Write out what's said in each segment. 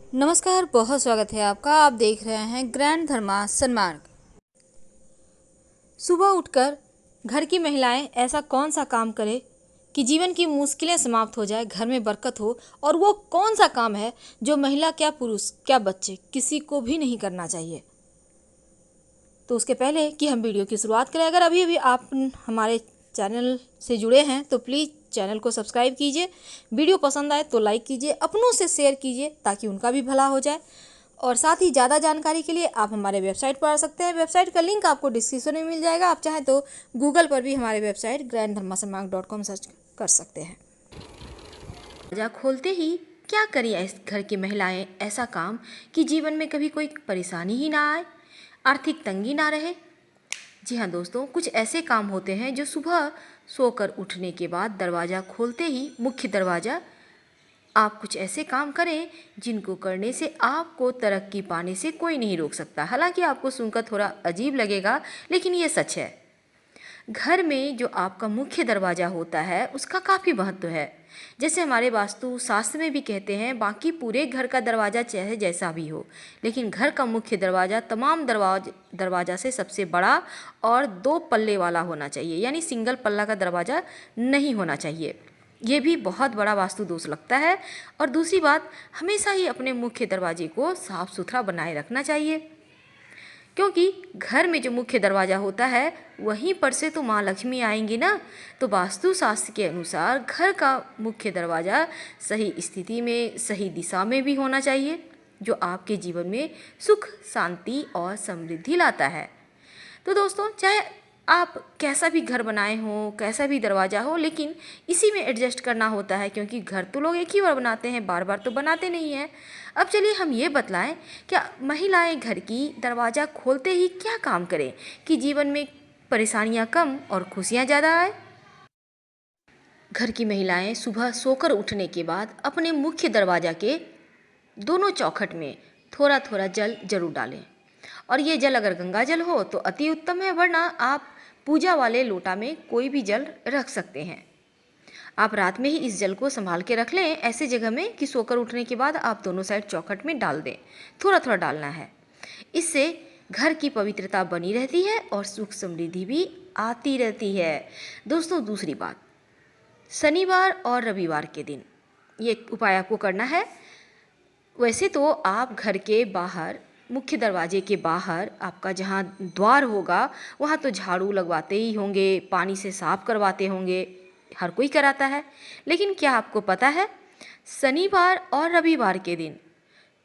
नमस्कार, बहुत स्वागत है आपका। आप देख रहे हैं ग्रैंड धर्मा सन्मार्ग। सुबह उठकर घर की महिलाएं ऐसा कौन सा काम करें कि जीवन की मुश्किलें समाप्त हो जाए, घर में बरकत हो। और वो कौन सा काम है जो महिला क्या पुरुष क्या बच्चे किसी को भी नहीं करना चाहिए। तो उसके पहले कि हम वीडियो की शुरुआत करें, अगर अभी भी आप हमारे चैनल से जुड़े हैं तो प्लीज़ चैनल को सब्सक्राइब कीजिए। वीडियो पसंद आए तो लाइक कीजिए, अपनों से शेयर कीजिए ताकि उनका भी भला हो जाए। और साथ ही ज़्यादा जानकारी के लिए आप हमारे वेबसाइट पर आ सकते हैं। वेबसाइट का लिंक आपको डिस्क्रिप्शन में मिल जाएगा। आप चाहें तो गूगल पर भी हमारे वेबसाइट granddharmasambag.com सर्च कर सकते हैं। दरवाजा खोलते ही क्या करें इस घर की महिलाएं ऐसा काम कि जीवन में कभी कोई परेशानी ही ना आए, आर्थिक तंगी ना रहे। जी हाँ दोस्तों, कुछ ऐसे काम होते हैं जो सुबह सोकर उठने के बाद दरवाज़ा खोलते ही मुख्य दरवाज़ा आप कुछ ऐसे काम करें जिनको करने से आपको तरक्की पाने से कोई नहीं रोक सकता। हालांकि आपको सुनकर थोड़ा अजीब लगेगा, लेकिन ये सच है। घर में जो आपका मुख्य दरवाज़ा होता है उसका काफ़ी महत्व है। जैसे हमारे वास्तु शास्त्र में भी कहते हैं, बाकी पूरे घर का दरवाज़ा चाहे जैसा भी हो, लेकिन घर का मुख्य दरवाज़ा तमाम दरवाज़ा से सबसे बड़ा और 2 पल्ले वाला होना चाहिए, यानी सिंगल पल्ला का दरवाज़ा नहीं होना चाहिए। ये भी बहुत बड़ा वास्तु दोष लगता है। और दूसरी बात, हमेशा ही अपने मुख्य दरवाजे को साफ सुथरा बनाए रखना चाहिए, क्योंकि घर में जो मुख्य दरवाज़ा होता है वहीं पर से तो माँ लक्ष्मी आएंगी ना। तो वास्तु शास्त्र के अनुसार घर का मुख्य दरवाज़ा सही स्थिति में, सही दिशा में भी होना चाहिए, जो आपके जीवन में सुख, शांति और समृद्धि लाता है। तो दोस्तों, चाहे आप कैसा भी घर बनाए हो, कैसा भी दरवाज़ा हो, लेकिन इसी में एडजस्ट करना होता है, क्योंकि घर तो लोग एक ही बार बनाते हैं, बार बार तो बनाते नहीं हैं। अब चलिए हम ये बतलाएं, क्या महिलाएं घर की दरवाज़ा खोलते ही क्या काम करें कि जीवन में परेशानियां कम और खुशियां ज़्यादा आए। घर की महिलाएं सुबह सोकर उठने के बाद अपने मुख्य दरवाज़ा के दोनों चौखट में थोड़ा थोड़ा जल जरूर डालें। और ये जल अगर गंगा जल हो तो अति उत्तम है, वरना आप पूजा वाले लोटा में कोई भी जल रख सकते हैं। आप रात में ही इस जल को संभाल के रख लें ऐसे जगह में कि सोकर उठने के बाद आप दोनों साइड चौखट में डाल दें। थोड़ा थोड़ा डालना है। इससे घर की पवित्रता बनी रहती है और सुख समृद्धि भी आती रहती है। दोस्तों, दूसरी बात, शनिवार और रविवार के दिन ये उपाय आपको करना है। वैसे तो आप घर के बाहर, मुख्य दरवाजे के बाहर आपका जहाँ द्वार होगा वहाँ तो झाड़ू लगवाते ही होंगे, पानी से साफ करवाते होंगे, हर कोई कराता है। लेकिन क्या आपको पता है, शनिवार और रविवार के दिन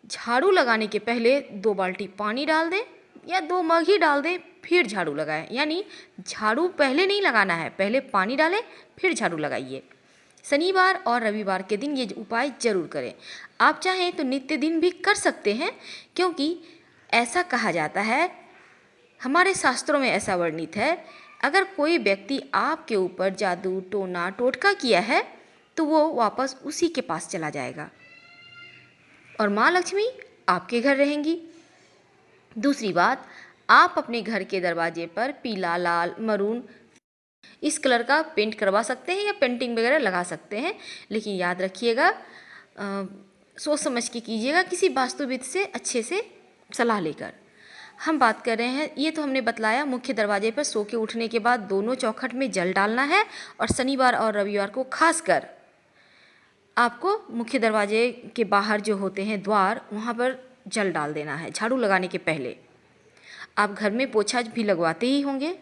झाड़ू लगाने के पहले 2 बाल्टी पानी डाल दें या 2 मग ही डाल दें, फिर झाड़ू लगाएं। यानी झाड़ू पहले नहीं लगाना है, पहले पानी डालें फिर झाड़ू लगाइए। शनिवार और रविवार के दिन ये उपाय जरूर करें। आप चाहें तो नित्य दिन भी कर सकते हैं, क्योंकि ऐसा कहा जाता है, हमारे शास्त्रों में ऐसा वर्णित है, अगर कोई व्यक्ति आपके ऊपर जादू, टोना, टोटका किया है तो वो वापस उसी के पास चला जाएगा और माँ लक्ष्मी आपके घर रहेंगी। दूसरी बात, आप अपने घर के दरवाजे पर पीला, लाल, मरून इस कलर का पेंट करवा सकते हैं या पेंटिंग वगैरह लगा सकते हैं। लेकिन याद रखिएगा, सोच समझ के कीजिएगा, किसी वास्तुविद से अच्छे से सलाह लेकर। हम बात कर रहे हैं, ये तो हमने बतलाया, मुख्य दरवाजे पर सो के उठने के बाद दोनों चौखट में जल डालना है। और शनिवार और रविवार को खासकर आपको मुख्य दरवाजे के बाहर जो होते हैं द्वार, वहाँ पर जल डाल देना है झाड़ू लगाने के पहले। आप घर में पोछा भी लगवाते ही होंगे,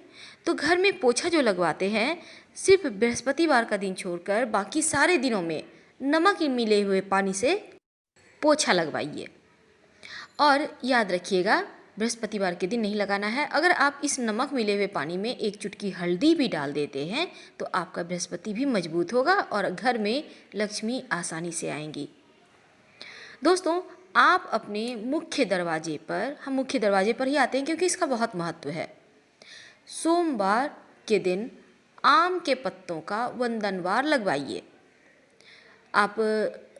तो घर में पोछा जो लगवाते हैं सिर्फ बृहस्पतिवार का दिन छोड़कर बाकी सारे दिनों में नमक मिले हुए पानी से पोछा लगवाइए। और याद रखिएगा, बृहस्पतिवार के दिन नहीं लगाना है। अगर आप इस नमक मिले हुए पानी में 1 चुटकी हल्दी भी डाल देते हैं तो आपका बृहस्पति भी मजबूत होगा और घर में लक्ष्मी आसानी से आएंगी। दोस्तों, आप अपने मुख्य दरवाजे पर, हम मुख्य दरवाजे पर ही आते हैं क्योंकि इसका बहुत महत्व है, सोमवार के दिन आम के पत्तों का वंदनवार लगवाइए। आप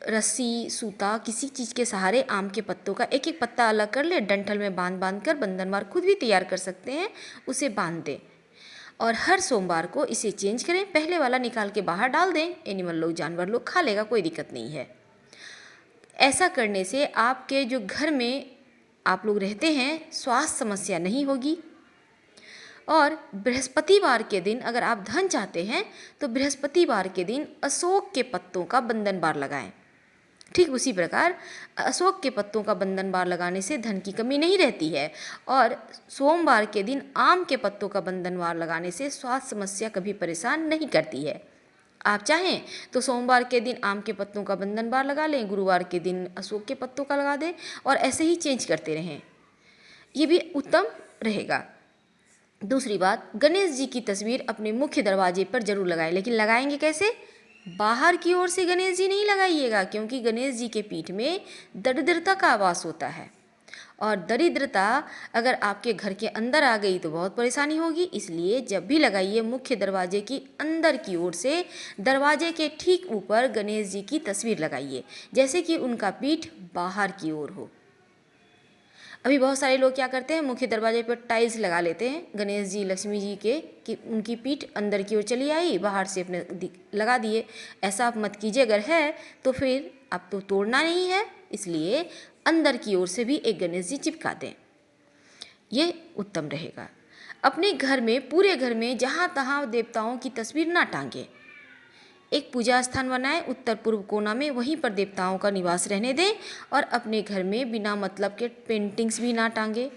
रस्सी, सूता, किसी चीज़ के सहारे आम के पत्तों का एक एक पत्ता अलग कर ले, डंठल में बांध बांध कर बंधनवार खुद भी तैयार कर सकते हैं, उसे बांध दें और हर सोमवार को इसे चेंज करें। पहले वाला निकाल के बाहर डाल दें, एनिमल लोग, जानवर लोग खा लेगा, कोई दिक्कत नहीं है। ऐसा करने से आपके जो घर में आप लोग रहते हैं स्वास्थ्य समस्या नहीं होगी। और बृहस्पतिवार के दिन अगर आप धन चाहते हैं तो बृहस्पतिवार के दिन अशोक के पत्तों का बंधन बार लगाएं। ठीक उसी प्रकार अशोक के पत्तों का बंधन बार लगाने से धन की कमी नहीं रहती है। और सोमवार के दिन आम के पत्तों का बंधन बार लगाने से स्वास्थ्य समस्या कभी परेशान नहीं करती है। आप चाहें तो सोमवार के दिन आम के पत्तों का बंधन बार लगा लें, गुरुवार के दिन अशोक के पत्तों का लगा दें और ऐसे ही चेंज करते रहें, ये भी उत्तम रहेगा। दूसरी बात, गणेश जी की तस्वीर अपने मुख्य दरवाजे पर जरूर लगाएं, लेकिन लगाएंगे कैसे? बाहर की ओर से गणेश जी नहीं लगाइएगा, क्योंकि गणेश जी के पीठ में दरिद्रता का वास होता है और दरिद्रता अगर आपके घर के अंदर आ गई तो बहुत परेशानी होगी। इसलिए जब भी लगाइए मुख्य दरवाजे की अंदर की ओर से दरवाजे के ठीक ऊपर गणेश जी की तस्वीर लगाइए, जैसे कि उनका पीठ बाहर की ओर हो। अभी बहुत सारे लोग क्या करते हैं, मुख्य दरवाजे पर टाइल्स लगा लेते हैं गणेश जी लक्ष्मी जी के, कि उनकी पीठ अंदर की ओर चली आई, बाहर से अपने लगा दिए। ऐसा आप मत कीजिए। अगर है तो फिर आप तो तोड़ना नहीं है, इसलिए अंदर की ओर से भी एक गणेश जी चिपका दें, ये उत्तम रहेगा। अपने घर में, पूरे घर में जहाँ तहाँ देवताओं की तस्वीर ना टांगे। एक पूजा स्थान बनाएं उत्तर पूर्व कोना में, वहीं पर देवताओं का निवास रहने दें और अपने घर में बिना मतलब के पेंटिंग्स भी ना टांगे।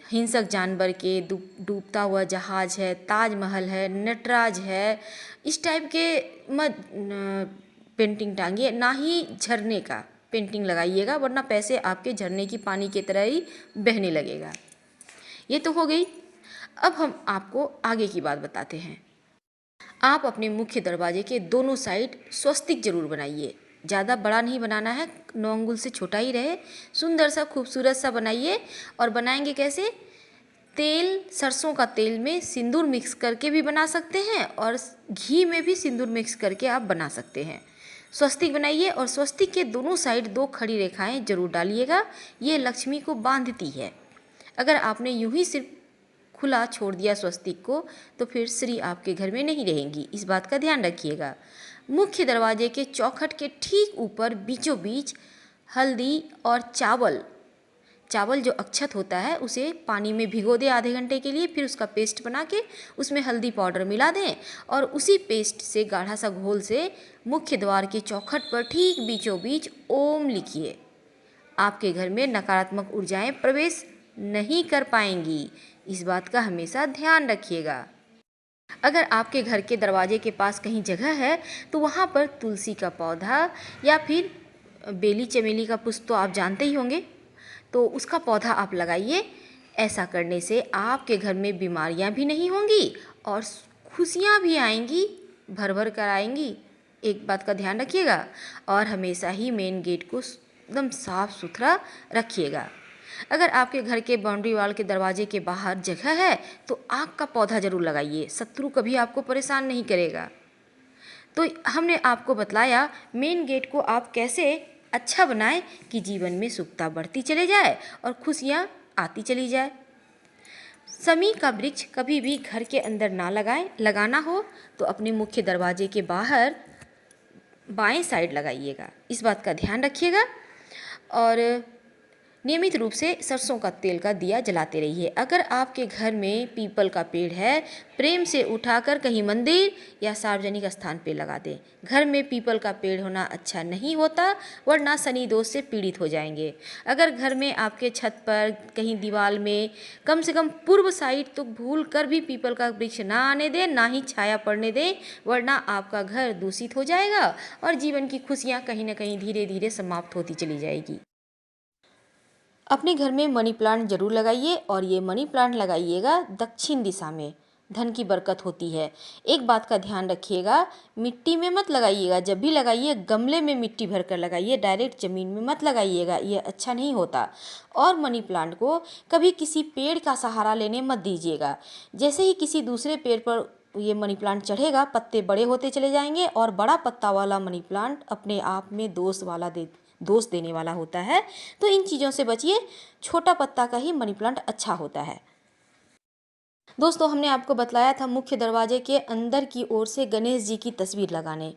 हिंसक जानवर के, डूबता हुआ जहाज है, ताजमहल है, नटराज है, इस टाइप के मत पेंटिंग टांगिए। ना ही झरने का पेंटिंग लगाइएगा, वरना पैसे आपके झरने की पानी की तरह ही बहने लगेगा। ये तो हो गई। अब हम आपको आगे की बात बताते हैं। आप अपने मुख्य दरवाजे के दोनों साइड स्वस्तिक जरूर बनाइए। ज़्यादा बड़ा नहीं बनाना है, 9 अंगुल से छोटा ही रहे, सुंदर सा खूबसूरत सा बनाइए। और बनाएंगे कैसे? तेल, सरसों का तेल में सिंदूर मिक्स करके भी बना सकते हैं और घी में भी सिंदूर मिक्स करके आप बना सकते हैं। स्वस्तिक बनाइए और स्वस्तिक के दोनों साइड 2 खड़ी रेखाएं जरूर डालिएगा, ये लक्ष्मी को बांधती है। अगर आपने यूं ही सिर्फ खुला छोड़ दिया स्वस्तिक को तो फिर श्री आपके घर में नहीं रहेंगी, इस बात का ध्यान रखिएगा। मुख्य दरवाजे के चौखट के ठीक ऊपर बीचों बीच हल्दी और चावल जो अक्षत होता है उसे पानी में भिगो दें आधे घंटे के लिए, फिर उसका पेस्ट बना के उसमें हल्दी पाउडर मिला दें और उसी पेस्ट से गाढ़ा सा घोल से मुख्य द्वार के चौखट पर ठीक बीचों बीच ओम लिखिए। आपके घर में नकारात्मक ऊर्जाएं प्रवेश नहीं कर पाएंगी, इस बात का हमेशा ध्यान रखिएगा। अगर आपके घर के दरवाजे के पास कहीं जगह है तो वहाँ पर तुलसी का पौधा या फिर बेली चमेली का पुष्प तो आप जानते ही होंगे, तो उसका पौधा आप लगाइए। ऐसा करने से आपके घर में बीमारियाँ भी नहीं होंगी और खुशियाँ भी आएंगी, भर भर कर आएंगी। एक बात का ध्यान रखिएगा और हमेशा ही मेन गेट को एकदम साफ सुथरा रखिएगा। अगर आपके घर के बाउंड्री वाल के दरवाजे के बाहर जगह है तो आक का पौधा जरूर लगाइए, शत्रु कभी आपको परेशान नहीं करेगा। तो हमने आपको बतलाया मेन गेट को आप कैसे अच्छा बनाएं कि जीवन में सुखता बढ़ती चले जाए और खुशियाँ आती चली जाए। समी का वृक्ष कभी भी घर के अंदर ना लगाएं, लगाना हो तो अपने मुख्य दरवाजे के बाहर बाएं साइड लगाइएगा, इस बात का ध्यान रखिएगा। और नियमित रूप से सरसों का तेल का दिया जलाते रहिए। अगर आपके घर में पीपल का पेड़ है, प्रेम से उठाकर कहीं मंदिर या सार्वजनिक स्थान पे लगा दें। घर में पीपल का पेड़ होना अच्छा नहीं होता, वरना शनि दोष से पीड़ित हो जाएंगे। अगर घर में आपके छत पर कहीं दीवार में कम से कम पूर्व साइड तो भूल कर भी पीपल का वृक्ष ना आने दें, ना ही छाया पड़ने दें, वरना आपका घर दूषित हो जाएगा और जीवन की खुशियाँ कहीं ना कहीं धीरे धीरे समाप्त होती चली जाएगी। अपने घर में मनी प्लांट जरूर लगाइए और ये मनी प्लांट लगाइएगा दक्षिण दिशा में, धन की बरकत होती है। एक बात का ध्यान रखिएगा, मिट्टी में मत लगाइएगा, जब भी लगाइए गमले में मिट्टी भरकर लगाइए, डायरेक्ट ज़मीन में मत लगाइएगा, ये अच्छा नहीं होता। और मनी प्लांट को कभी किसी पेड़ का सहारा लेने मत दीजिएगा। जैसे ही किसी दूसरे पेड़ पर ये मनी प्लांट चढ़ेगा, पत्ते बड़े होते चले जाएंगे और बड़ा पत्ता वाला मनी प्लांट अपने आप में दोष देने वाला होता है, तो इन चीज़ों से बचिए। छोटा पत्ता का ही मनी प्लांट अच्छा होता है। दोस्तों, हमने आपको बतलाया था मुख्य दरवाजे के अंदर की ओर से गणेश जी की तस्वीर लगाने।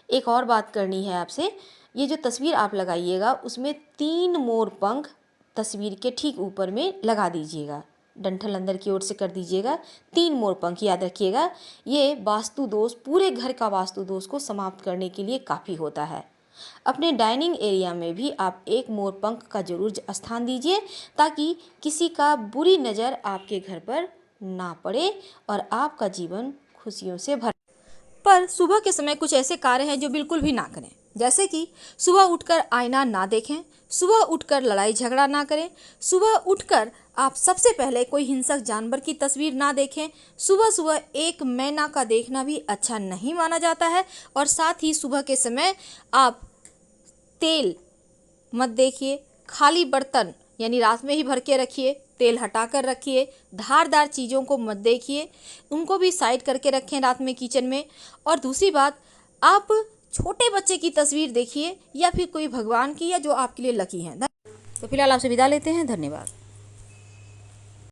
एक और बात करनी है आपसे, ये जो तस्वीर आप लगाइएगा उसमें 3 मोर पंख तस्वीर के ठीक ऊपर में लगा दीजिएगा। डंठल अंदर की ओर से कर दीजिएगा। 3 मोर पंख, याद रखिएगा, ये वास्तु दोष, पूरे घर का वास्तु दोष को समाप्त करने के लिए काफ़ी होता है। अपने डाइनिंग एरिया में भी आप 1 मोर पंख का जरूर स्थान दीजिए, ताकि किसी का बुरी नज़र आपके घर पर ना पड़े और आपका जीवन खुशियों से भर। पर सुबह के समय कुछ ऐसे कार्य हैं जो बिल्कुल भी ना करें, जैसे कि सुबह उठकर आईना ना देखें, सुबह उठकर लड़ाई झगड़ा ना करें, सुबह उठकर आप सबसे पहले कोई हिंसक जानवर की तस्वीर ना देखें, सुबह सुबह एक मैना का देखना भी अच्छा नहीं माना जाता है, और साथ ही सुबह के समय आप तेल मत देखिए, खाली बर्तन यानी रात में ही भर के रखिए, तेल हटा कर रखिए, धारदार चीज़ों को मत देखिए, उनको भी साइड करके रखें रात में किचन में। और दूसरी बात, आप छोटे बच्चे की तस्वीर देखिए या फिर कोई भगवान की, या जो आपके लिए लकी हैं। तो फिलहाल आपसे विदा लेते हैं, धन्यवाद।